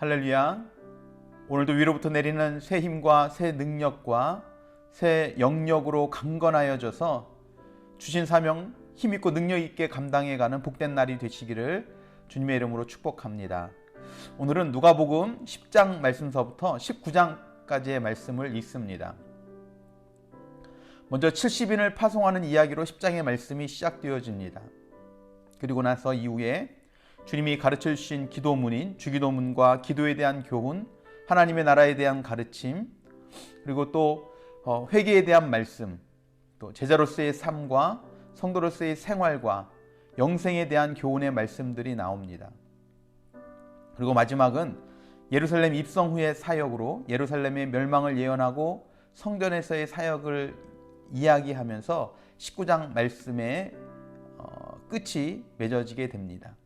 할렐루야. 오늘도 위로부터 내리는 새 힘과 새 능력과 새 영역으로 강건하여져서 주신 사명 힘있고 능력있게 감당해가는 복된 날이 되시기를 주님의 이름으로 축복합니다. 오늘은 누가복음 10장 말씀서부터 19장까지의 말씀을 읽습니다. 먼저 70인을 파송하는 이야기로 10장의 말씀이 시작되어집니다. 그리고 나서 이후에 주님이 가르쳐 주신 기도문인 주기도문과 기도에 대한 교훈, 하나님의 나라에 대한 가르침, 그리고 또 회개에 대한 말씀, 또 제자로서의 삶과 성도로서의 생활과 영생에 대한 교훈의 말씀들이 나옵니다. 그리고 마지막은 예루살렘 입성 후의 사역으로 예루살렘의 멸망을 예언하고 성전에서의 사역을 이야기하면서 19장 말씀의 끝이 맺어지게 됩니다.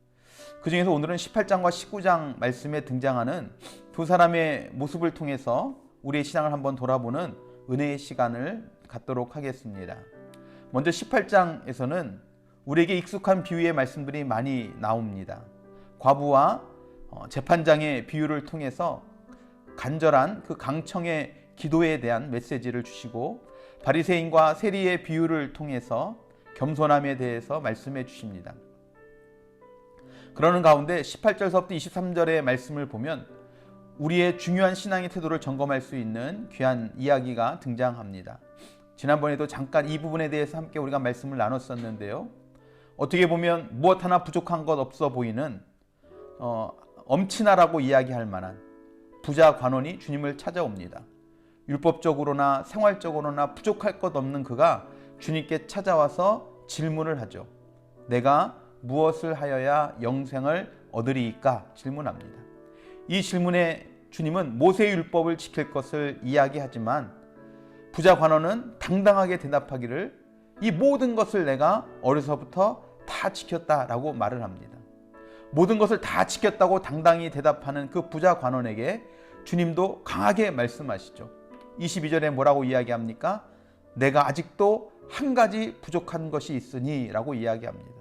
그 중에서 오늘은 18장과 19장 말씀에 등장하는 두 사람의 모습을 통해서 우리의 신앙을 한번 돌아보는 은혜의 시간을 갖도록 하겠습니다. 먼저 18장에서는 우리에게 익숙한 비유의 말씀들이 많이 나옵니다. 과부와 재판장의 비유를 통해서 간절한 그 강청의 기도에 대한 메시지를 주시고, 바리새인과 세리의 비유를 통해서 겸손함에 대해서 말씀해 주십니다. 그러는 가운데 18절서부터 23절의 말씀을 보면 우리의 중요한 신앙의 태도를 점검할 수 있는 귀한 이야기가 등장합니다. 지난번에도 잠깐 이 부분에 대해서 함께 우리가 말씀을 나눴었는데요. 어떻게 보면 무엇 하나 부족한 것 없어 보이는 엄친아라고 이야기할 만한 부자 관원이 주님을 찾아옵니다. 율법적으로나 생활적으로나 부족할 것 없는 그가 주님께 찾아와서 질문을 하죠. 내가 무엇을 하여야 영생을 얻으리이까 질문합니다. 이 질문에 주님은 모세의 율법을 지킬 것을 이야기하지만 부자 관원은 당당하게 대답하기를 이 모든 것을 내가 어려서부터 다 지켰다라고 말을 합니다. 모든 것을 다 지켰다고 당당히 대답하는 그 부자 관원에게 주님도 강하게 말씀하시죠. 22절에 뭐라고 이야기합니까? 내가 아직도 한 가지 부족한 것이 있으니 라고 이야기합니다.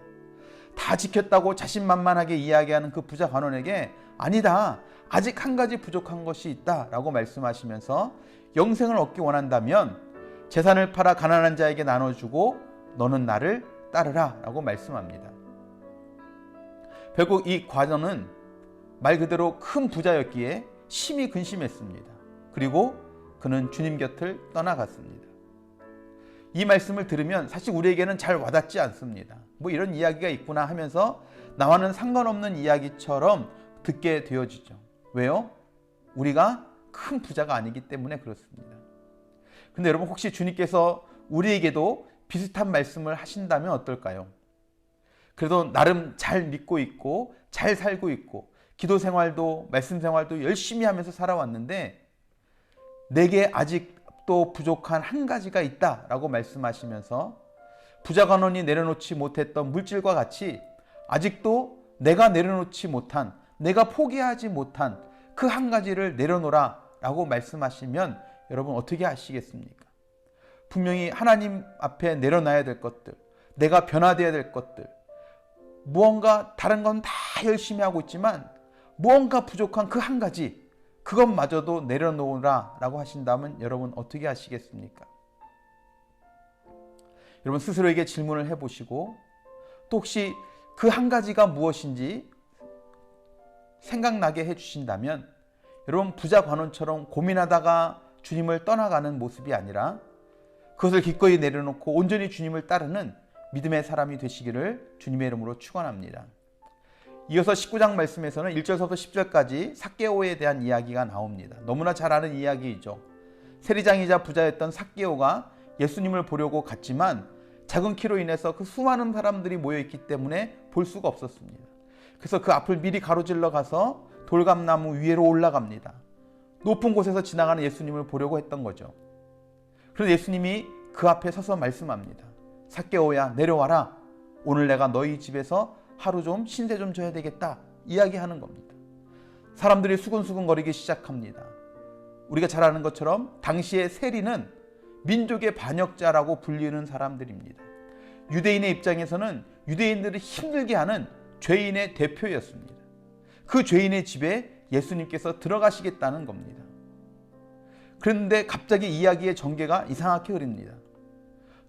다 지켰다고 자신만만하게 이야기하는 그 부자 관원에게 아니다, 아직 한 가지 부족한 것이 있다 라고 말씀하시면서 영생을 얻기 원한다면 재산을 팔아 가난한 자에게 나눠주고 너는 나를 따르라 라고 말씀합니다. 결국 이 관원은 말 그대로 큰 부자였기에 심히 근심했습니다. 그리고 그는 주님 곁을 떠나갔습니다. 이 말씀을 들으면 사실 우리에게는 잘 와닿지 않습니다. 뭐 이런 이야기가 있구나 하면서 나와는 상관없는 이야기처럼 듣게 되어지죠. 왜요? 우리가 큰 부자가 아니기 때문에 그렇습니다. 근데 여러분, 혹시 주님께서 우리에게도 비슷한 말씀을 하신다면 어떨까요? 그래도 나름 잘 믿고 있고 잘 살고 있고 기도 생활도 말씀 생활도 열심히 하면서 살아왔는데 내게 아직도 부족한 한 가지가 있다라고 말씀하시면서 부자 관원이 내려놓지 못했던 물질과 같이 아직도 내가 내려놓지 못한, 내가 포기하지 못한 그 한 가지를 내려놓으라 라고 말씀하시면 여러분 어떻게 하시겠습니까? 분명히 하나님 앞에 내려놔야 될 것들, 내가 변화되어야 될 것들, 무언가 다른 건 다 열심히 하고 있지만 무언가 부족한 그 한 가지, 그것마저도 내려놓으라 라고 하신다면 여러분 어떻게 하시겠습니까? 여러분 스스로에게 질문을 해보시고 또 혹시 그 한 가지가 무엇인지 생각나게 해주신다면 여러분 부자 관원처럼 고민하다가 주님을 떠나가는 모습이 아니라 그것을 기꺼이 내려놓고 온전히 주님을 따르는 믿음의 사람이 되시기를 주님의 이름으로 축원합니다. 이어서 19장 말씀에서는 1절서부터 10절까지 삭개오에 대한 이야기가 나옵니다. 너무나 잘 아는 이야기이죠. 세리장이자 부자였던 삭개오가 예수님을 보려고 갔지만 작은 키로 인해서 그 수많은 사람들이 모여있기 때문에 볼 수가 없었습니다. 그래서 그 앞을 미리 가로질러 가서 돌감나무 위로 올라갑니다. 높은 곳에서 지나가는 예수님을 보려고 했던 거죠. 그래서 예수님이 그 앞에 서서 말씀합니다. 삭개오야, 내려와라. 오늘 내가 너희 집에서 하루 좀 신세 좀 져야 되겠다 이야기하는 겁니다. 사람들이 수근수근 거리기 시작합니다. 우리가 잘 아는 것처럼 당시의 세리는 민족의 반역자라고 불리는 사람들입니다. 유대인의 입장에서는 유대인들을 힘들게 하는 죄인의 대표였습니다. 그 죄인의 집에 예수님께서 들어가시겠다는 겁니다. 그런데 갑자기 이야기의 전개가 이상하게 흐릅니다.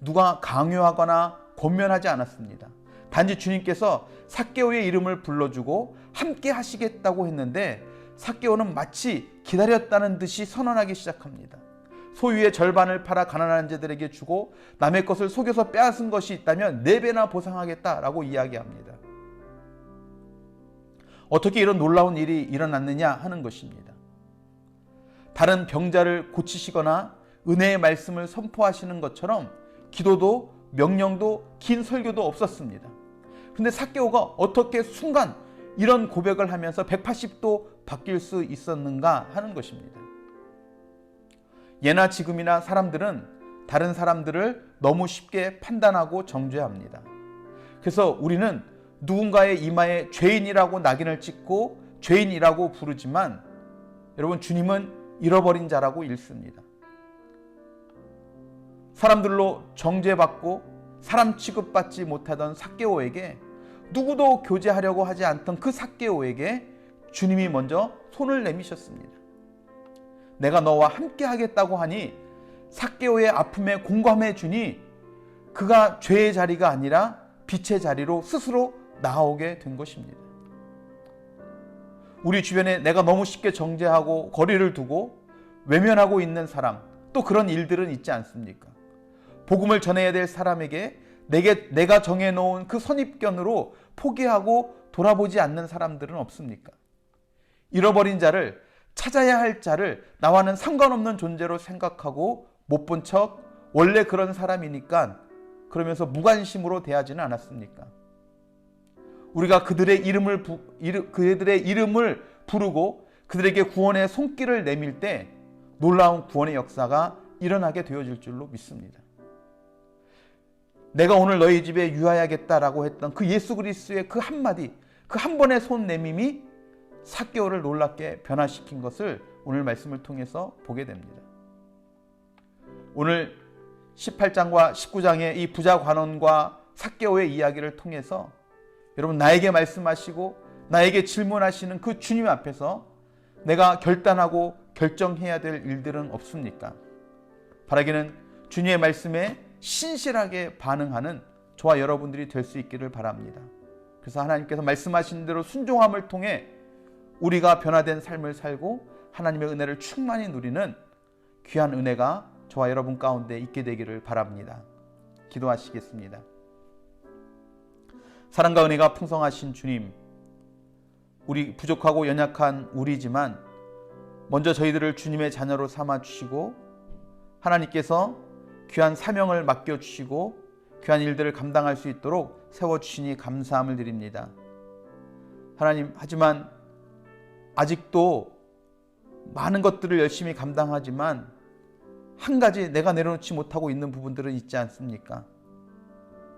누가 강요하거나 권면하지 않았습니다. 단지 주님께서 삭개오의 이름을 불러주고 함께 하시겠다고 했는데 삭개오는 마치 기다렸다는 듯이 선언하기 시작합니다. 소유의 절반을 팔아 가난한 자들에게 주고 남의 것을 속여서 빼앗은 것이 있다면 4배나 보상하겠다라고 이야기합니다. 어떻게 이런 놀라운 일이 일어났느냐 하는 것입니다. 다른 병자를 고치시거나 은혜의 말씀을 선포하시는 것처럼 기도도 명령도 긴 설교도 없었습니다. 그런데 삭개오가 어떻게 순간 이런 고백을 하면서 180도 바뀔 수 있었는가 하는 것입니다. 예나 지금이나 사람들은 다른 사람들을 너무 쉽게 판단하고 정죄합니다. 그래서 우리는 누군가의 이마에 죄인이라고 낙인을 찍고 죄인이라고 부르지만 여러분, 주님은 잃어버린 자라고 읽습니다. 사람들로 정죄받고 사람 취급받지 못하던 삭개오에게, 누구도 교제하려고 하지 않던 그 삭개오에게 주님이 먼저 손을 내미셨습니다. 내가 너와 함께 하겠다고 하니 삭개오의 아픔에 공감해 주니 그가 죄의 자리가 아니라 빛의 자리로 스스로 나오게 된 것입니다. 우리 주변에 내가 너무 쉽게 정죄하고 거리를 두고 외면하고 있는 사람, 또 그런 일들은 있지 않습니까? 복음을 전해야 될 사람에게 내가 정해놓은 그 선입견으로 포기하고 돌아보지 않는 사람들은 없습니까? 잃어버린 자를, 찾아야 할 자를 나와는 상관없는 존재로 생각하고 못 본 척 원래 그런 사람이니까 그러면서 무관심으로 대하지는 않았습니까? 우리가 그들의 이름을 부르고 그들에게 구원의 손길을 내밀 때 놀라운 구원의 역사가 일어나게 되어질 줄로 믿습니다. 내가 오늘 너희 집에 유하야겠다라고 했던 그 예수 그리스도의 그 한마디, 그 한 번의 손 내밈이 삭개오를 놀랍게 변화시킨 것을 오늘 말씀을 통해서 보게 됩니다. 오늘 18장과 19장의 이 부자 관원과 삭개오의 이야기를 통해서 여러분, 나에게 말씀하시고 나에게 질문하시는 그 주님 앞에서 내가 결단하고 결정해야 될 일들은 없습니까? 바라기는 주님의 말씀에 신실하게 반응하는 저와 여러분들이 될 수 있기를 바랍니다. 그래서 하나님께서 말씀하신 대로 순종함을 통해 우리가 변화된 삶을 살고 하나님의 은혜를 충만히 누리는 귀한 은혜가 저와 여러분 가운데 있게 되기를 바랍니다. 기도하시겠습니다. 사랑과 은혜가 풍성하신 주님, 우리 부족하고 연약한 우리지만 먼저 저희들을 주님의 자녀로 삼아 주시고 하나님께서 귀한 사명을 맡겨주시고 귀한 일들을 감당할 수 있도록 세워주시니 감사함을 드립니다. 하나님, 하지만 아직도 많은 것들을 열심히 감당하지만 한 가지 내가 내려놓지 못하고 있는 부분들은 있지 않습니까?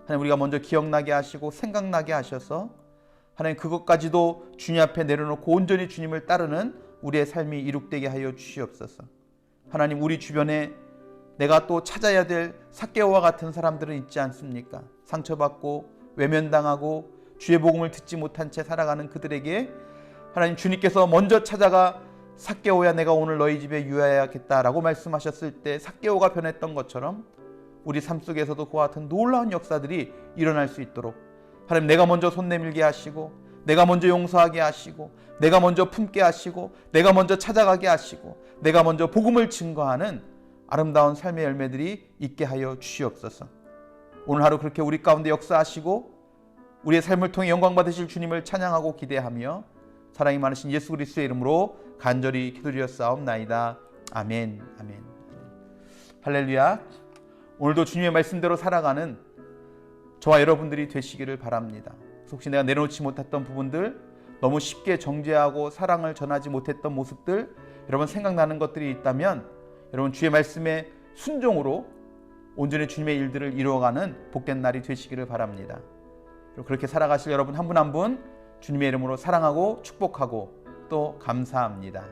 하나님, 우리가 먼저 기억나게 하시고 생각나게 하셔서 하나님, 그것까지도 주님 앞에 내려놓고 온전히 주님을 따르는 우리의 삶이 이룩되게 하여 주시옵소서. 하나님, 우리 주변에 내가 또 찾아야 될 삭개오와 같은 사람들은 있지 않습니까? 상처받고 외면당하고 주의 복음을 듣지 못한 채 살아가는 그들에게 하나님, 주님께서 먼저 찾아가 삭개오야, 내가 오늘 너희 집에 유하야겠다라고 말씀하셨을 때 삭개오가 변했던 것처럼 우리 삶 속에서도 그와 같은 놀라운 역사들이 일어날 수 있도록 하나님, 내가 먼저 손 내밀게 하시고 내가 먼저 용서하게 하시고 내가 먼저 품게 하시고 내가 먼저 찾아가게 하시고 내가 먼저 복음을 증거하는 아름다운 삶의 열매들이 있게 하여 주시옵소서. 오늘 하루 그렇게 우리 가운데 역사하시고 우리의 삶을 통해 영광 받으실 주님을 찬양하고 기대하며 사랑이 많으신 예수 그리스도의 이름으로 간절히 기도드렸사옵나이다. 아멘. 아멘. 할렐루야. 오늘도 주님의 말씀대로 살아가는 저와 여러분들이 되시기를 바랍니다. 혹시 내가 내려놓지 못했던 부분들, 너무 쉽게 정죄하고 사랑을 전하지 못했던 모습들, 여러분 생각나는 것들이 있다면 여러분 주의 말씀에 순종으로 온전히 주님의 일들을 이루어가는 복된 날이 되시기를 바랍니다. 그렇게 살아가실 여러분 한 분 한 분 주님의 이름으로 사랑하고 축복하고 또 감사합니다.